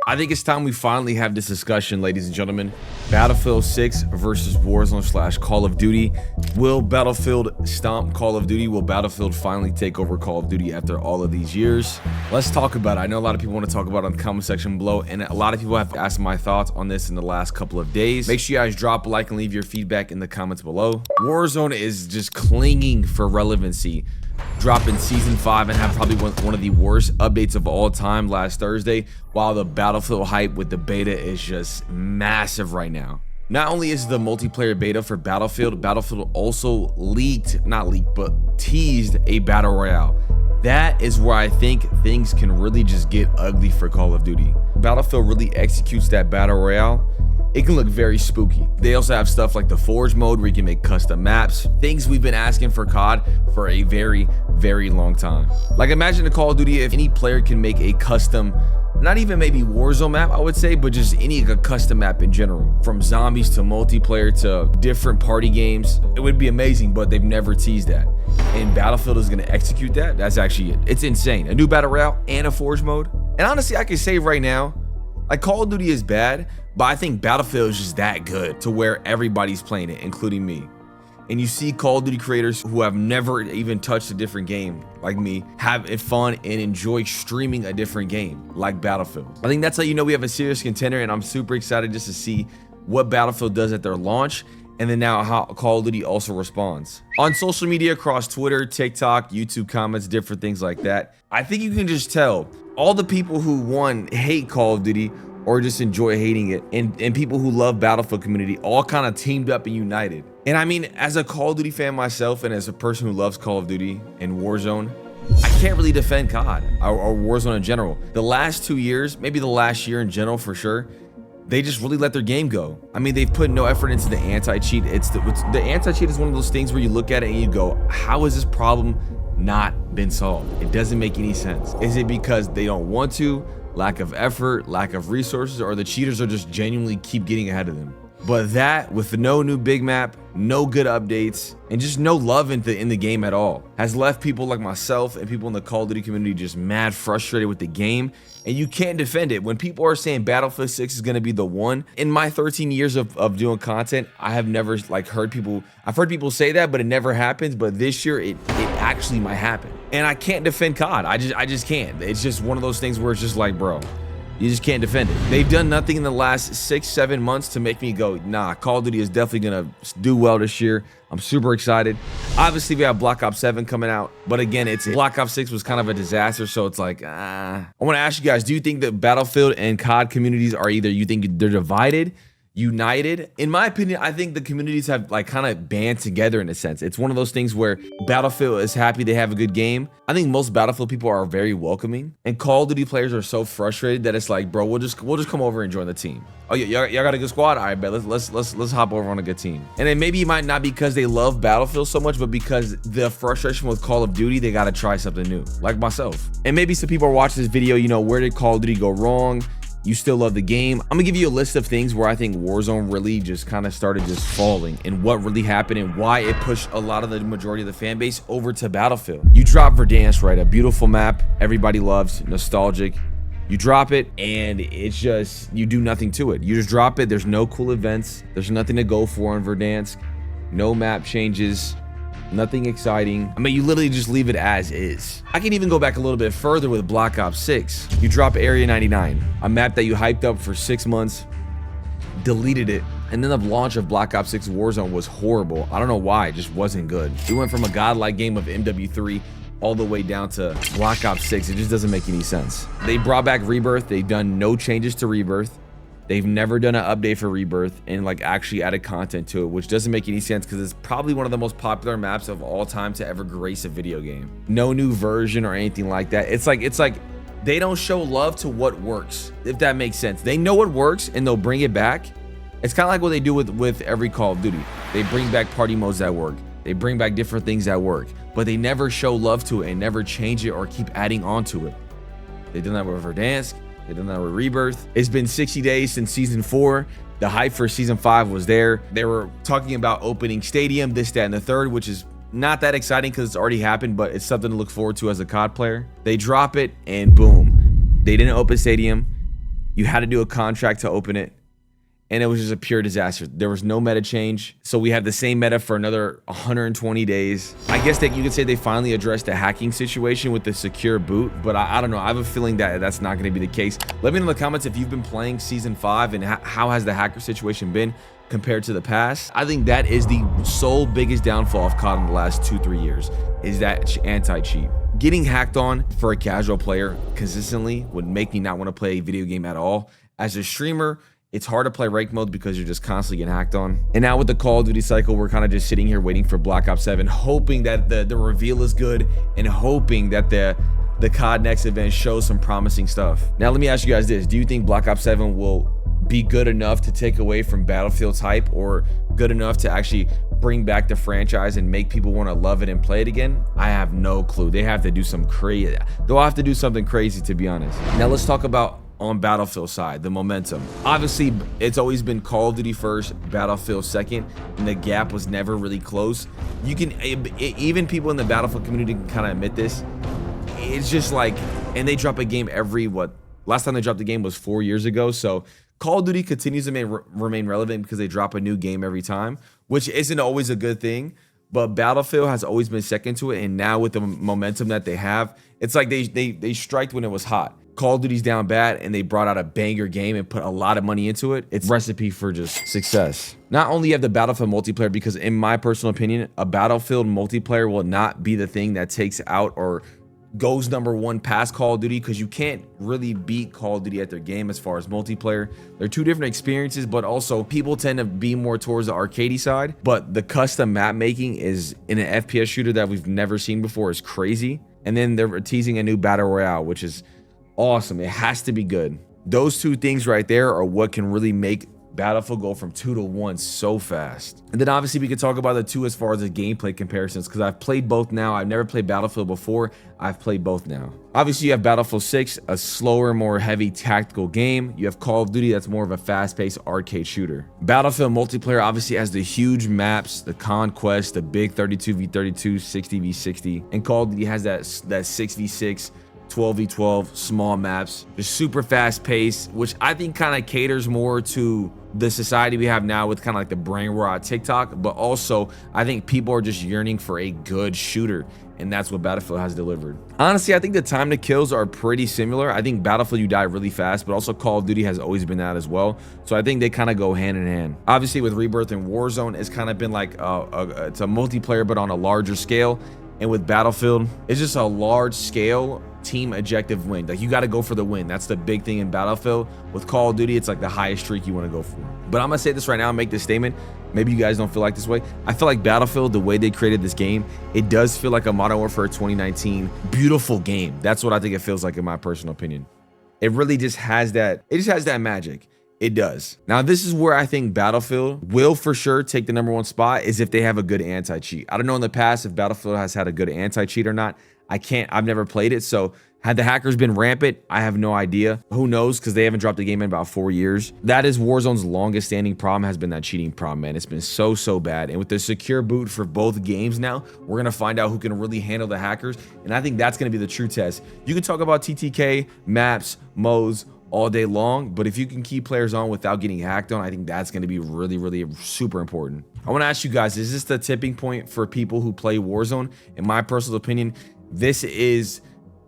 I think it's time we finally have this discussion, ladies and gentlemen. Battlefield 6 versus Warzone / Call of Duty. Will Battlefield stomp Call of Duty? Will Battlefield finally take over Call of Duty after all of these years? Let's talk about it. I know a lot of people want to talk about it in the comment section below, and a lot of people have asked my thoughts on this in the last couple of days. Make sure you guys drop a like and leave your feedback in the comments below. Warzone is just clinging for relevancy, dropping season 5 and have probably one of the worst updates of all time last Thursday, while the Battlefield hype with the beta is just massive right now. Not only is the multiplayer beta for Battlefield also teased a battle royale. That is where I think things can really just get ugly for Call of Duty. Battlefield really executes that battle royale. It can look very spooky. They also have stuff like the Forge mode where you can make custom maps, things we've been asking for COD for a very, very long time. Like, imagine a Call of Duty if any player can make a custom, not even maybe Warzone map, I would say, but just any custom map in general, from zombies to multiplayer to different party games. It would be amazing, but they've never teased that. And Battlefield is gonna execute that. That's actually it. It's insane. A new battle royale and a Forge mode. And honestly, I can say right now, like, Call of Duty is bad, but I think Battlefield is just that good to where everybody's playing it, including me. And you see Call of Duty creators who have never even touched a different game like me have it fun and enjoy streaming a different game like Battlefield. I think that's how you know we have a serious contender, and I'm super excited just to see what Battlefield does at their launch, and then now how Call of Duty also responds. On social media across Twitter, TikTok, YouTube comments, different things like that, I think you can just tell all the people who, one, hate Call of Duty or just enjoy hating it, and people who love Battlefield community all kind of teamed up and united. And I mean, as a Call of Duty fan myself, and as a person who loves Call of Duty and Warzone, I can't really defend COD or Warzone in general. The last 2 years, maybe the last year in general for sure, they just really let their game go. I mean, they've put no effort into the anti-cheat. The anti-cheat is one of those things where you look at it and you go, how has this problem not been solved? It doesn't make any sense. Is it because they don't want to, lack of effort, lack of resources, or the cheaters are just genuinely keep getting ahead of them? But that, with no new big map, no good updates, and just no love in the game at all, has left people like myself and people in the Call of Duty community just mad frustrated with the game. And you can't defend it. When people are saying Battlefield 6 is going to be the one, in my 13 years of doing content, I have never heard people say that, but it never happens. But this year it actually might happen, and I can't defend COD. I just can't. It's just one of those things where it's just like, bro, you just can't defend it. They've done nothing in the last 6-7 months to make me go, nah, Call of Duty is definitely gonna do well this year. I'm super excited. Obviously, we have Black Ops 7 coming out, but again, Black Ops 6 was kind of a disaster, so it's like, I want to ask you guys, do you think that Battlefield and COD communities are either, you think they're divided, united? In my opinion, I think the communities have kind of band together in a sense. It's one of those things where Battlefield is happy they have a good game. I think most Battlefield people are very welcoming, and Call of Duty players are so frustrated that it's like, bro, we'll just come over and join the team. Oh yeah, y'all got a good squad? All right, bet let's hop over on a good team. And then maybe it might not be because they love Battlefield so much, but because the frustration with Call of Duty, they got to try something new, like myself. And maybe some people are watching this video, you know, where did Call of Duty go wrong? You still love the game. I'm gonna give you a list of things where I think Warzone really just kind of started just falling, and what really happened and why it pushed a lot of the majority of the fan base over to Battlefield. You drop Verdansk, right? A beautiful map everybody loves, nostalgic. You drop it and it's just, you do nothing to it. You just drop it. There's no cool events. There's nothing to go for on Verdansk. No map changes. Nothing exciting. I mean, you literally just leave it as is. I can even go back a little bit further with Black Ops 6. You drop Area 99, a map that you hyped up for 6 months, deleted it, and then the launch of Black Ops 6 Warzone was horrible. I don't know why, it just wasn't good. We went from a godlike game of MW3 all the way down to Black Ops 6. It just doesn't make any sense. They brought back Rebirth. They've done no changes to Rebirth. They've never done an update for Rebirth and actually added content to it, which doesn't make any sense because it's probably one of the most popular maps of all time to ever grace a video game. No new version or anything like that. It's like they don't show love to what works, if that makes sense. They know what works and they'll bring it back. It's kind of like what they do with every Call of Duty. They bring back party modes that work. They bring back different things that work, but they never show love to it and never change it or keep adding on to it. They've done that with Verdansk. They've done that with Rebirth. It's been 60 days since season 4. The hype for season 5 was there. They were talking about opening stadium, this, that, and the third, which is not that exciting because it's already happened, but it's something to look forward to as a COD player. They drop it and boom, they didn't open stadium. You had to do a contract to open it. And it was just a pure disaster. There was no meta change. So we have the same meta for another 120 days. I guess that you could say they finally addressed the hacking situation with the secure boot, but I don't know. I have a feeling that that's not going to be the case. Let me know in the comments if you've been playing season 5 and how has the hacker situation been compared to the past. I think that is the sole biggest downfall of COD in the last 2-3 years, is that anti-cheat. Getting hacked on for a casual player consistently would make me not want to play a video game at all. As a streamer, it's hard to play rank mode because you're just constantly getting hacked on. And now with the Call of Duty cycle, we're kind of just sitting here waiting for Black Ops 7, hoping that the reveal is good and hoping that the COD next event shows some promising stuff. Now, let me ask you guys this. Do you think Black Ops 7 will be good enough to take away from Battlefield's hype, or good enough to actually bring back the franchise and make people want to love it and play it again? I have no clue. They have to do some crazy. They'll have to do something crazy, to be honest. Now, let's talk about on Battlefield side, the momentum. Obviously, it's always been Call of Duty first, Battlefield second, and the gap was never really close. You can, even people in the Battlefield community can kind of admit this. It's just like, and they drop a game every, last time they dropped the game was 4 years ago. So Call of Duty continues to remain relevant because they drop a new game every time, which isn't always a good thing. But Battlefield has always been second to it, and now with the momentum that they have, it's like they striked when it was hot. Call of Duty's down bad, and they brought out a banger game and put a lot of money into it. It's a recipe for just success. Not only you have the Battlefield multiplayer, because in my personal opinion, a Battlefield multiplayer will not be the thing that takes out or goes #1 past Call of Duty, because you can't really beat Call of Duty at their game as far as multiplayer. They're two different experiences, but also people tend to be more towards the arcadey side. But the custom map making is in an FPS shooter that we've never seen before is crazy. And then they're teasing a new battle royale, which is awesome. It has to be good. Those two things right there are what can really make Battlefield go from 2 to 1 so fast. And then obviously we could talk about the two as far as the gameplay comparisons, because I've played both now. I've never played Battlefield before. I've played both now. Obviously you have Battlefield 6, a slower, more heavy tactical game. You have Call of Duty, that's more of a fast-paced arcade shooter. Battlefield multiplayer obviously has the huge maps, the conquest, the big 32v32, 60v60, and Call of Duty has that 6v6, 12v12 small maps, just super fast pace, which I think kind of caters more to the society we have now with kind of like the brain rot TikTok. But also I think people are just yearning for a good shooter, and that's what Battlefield has delivered. Honestly, I think the time to kills are pretty similar. I think Battlefield, you die really fast, but also Call of Duty has always been that as well. So I think they kind of go hand in hand. Obviously with Rebirth and Warzone, it's kind of been like it's a multiplayer but on a larger scale. And with Battlefield, it's just a large scale team objective win. Like, you got to go for the win. That's the big thing in Battlefield. With Call of Duty, it's like the highest streak you want to go for. But I'm gonna say this right now and make this statement. Maybe you guys don't feel like this way. I feel like Battlefield, the way they created this game, it does feel like a Modern Warfare 2019 beautiful game. That's what I think it feels like, in my personal opinion. It really just has that, it just has that magic. It does. Now, this is where I think Battlefield will for sure take the #1 spot, is if they have a good anti-cheat. I don't know in the past if Battlefield has had a good anti-cheat or not. I've never played it. So had the hackers been rampant, I have no idea. Who knows? Because they haven't dropped the game in about 4 years. That is Warzone's longest standing problem, has been that cheating problem, man. It's been so bad. And with the secure boot for both games now, we're going to find out who can really handle the hackers. And I think that's going to be the true test. You can talk about TTK, maps, modes, all day long, but if you can keep players on without getting hacked on, I think that's going to be really super important. I want to ask you guys, is this the tipping point for people who play Warzone? In my personal opinion, this is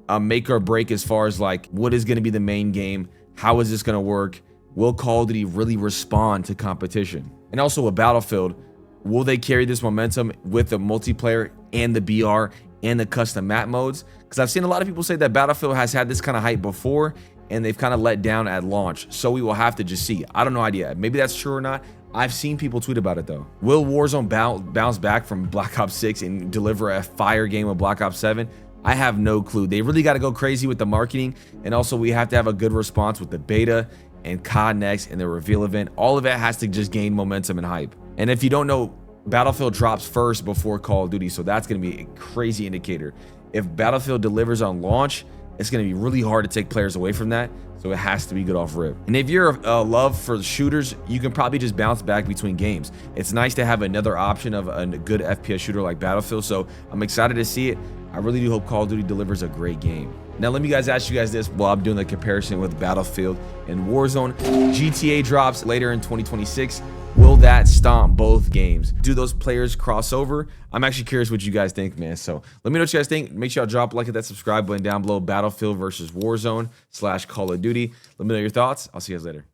a make or break as far as like what is going to be the main game. How is this going to work? Will Call of Duty really respond to competition? And also with Battlefield, will they carry this momentum with the multiplayer and the BR and the custom map modes? Because I've seen a lot of people say that Battlefield has had this kind of hype before, and they've kind of let down at launch. So we will have to just see. I don't know idea. Maybe that's true or not. I've seen people tweet about it though. Will Warzone bounce back from Black Ops 6 and deliver a fire game of Black Ops 7? I have no clue. They really got to go crazy with the marketing. And also we have to have a good response with the beta and COD Next and the reveal event. All of it has to just gain momentum and hype. And if you don't know, Battlefield drops first before Call of Duty. So that's going to be a crazy indicator. If Battlefield delivers on launch, it's going to be really hard to take players away from that. So it has to be good off rip. And if you're a love for shooters, you can probably just bounce back between games. It's nice to have another option of a good FPS shooter like Battlefield. So I'm excited to see it. I really do hope Call of Duty delivers a great game. Now let me ask you guys this while I'm doing the comparison with Battlefield and Warzone. GTA drops later in 2026. Will that stomp both games? Do those players cross over? I'm actually curious what you guys think, man. So let me know what you guys think. Make sure y'all drop a like at that subscribe button down below. Battlefield versus Warzone / Call of Duty. Let me know your thoughts. I'll see you guys later.